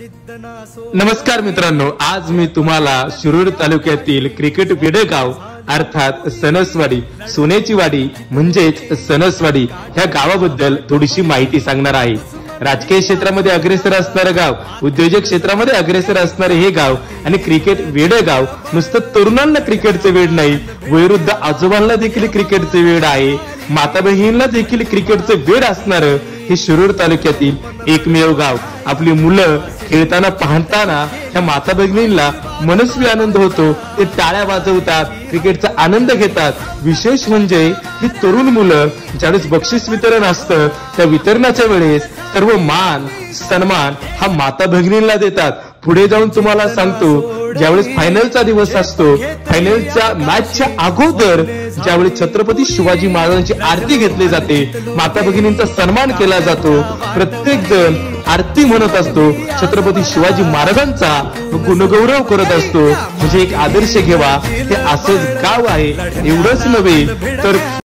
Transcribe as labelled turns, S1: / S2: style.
S1: नमस्कार मित्रांनो, आज मी तुम्हाला शिरूर तालुक्यातील क्रिकेट वेडेगाव अर्थात सणसवाडी, सोन्याची वाडी म्हणजेच सणसवाडी ह्या गावाबद्दल थोडीशी माहिती सांगणार आहे। राजकीय क्षेत्रामध्ये अग्रेसर असणारे गाव, उद्योजक क्षेत्रामध्ये अग्रेसर असणारे हे गाव आणि क्रिकेट वेडेगाव नुसतं तरुणांना क्रिकेटचे वेड नाही, वयोवृद्ध आजोबांना देखील क्रिकेटचे वेड आहे, माता बहिणींना देखील क्रिकेटचे वेड असणारं हे शिरूर तालुक्यातील एकमेव गाव। आपली मुलं खेळताना पाहताना ह्या माता भगिनींना मनस्वी आनंद होतो, ते टाळ्या वाजवतात, क्रिकेटचा आनंद घेतात। विशेष म्हणजे ही तरुण मुलं ज्यावेळेस बक्षीस वितरण असतं त्या वितरणाच्या वेळेस सर्व मान सन्मान हा माता भगिनींना देतात। पुढे जाऊन तुम्हाला सांगतो, ज्यावेळेस फायनलचा दिवस असतो, फायनलच्या मॅचच्या अगोदर ज्यावेळेस छत्रपती शिवाजी महाराजांची आरती घेतली जाते, माता भगिनींचा सन्मान केला जातो, प्रत्येक जण आरती म्हणत असतो, छत्रपती शिवाजी महाराजांचा गुणगौरव करत असतो। म्हणजे एक आदर्श घेवा, हे असंच गाव आहे। एवढंच नव्हे तर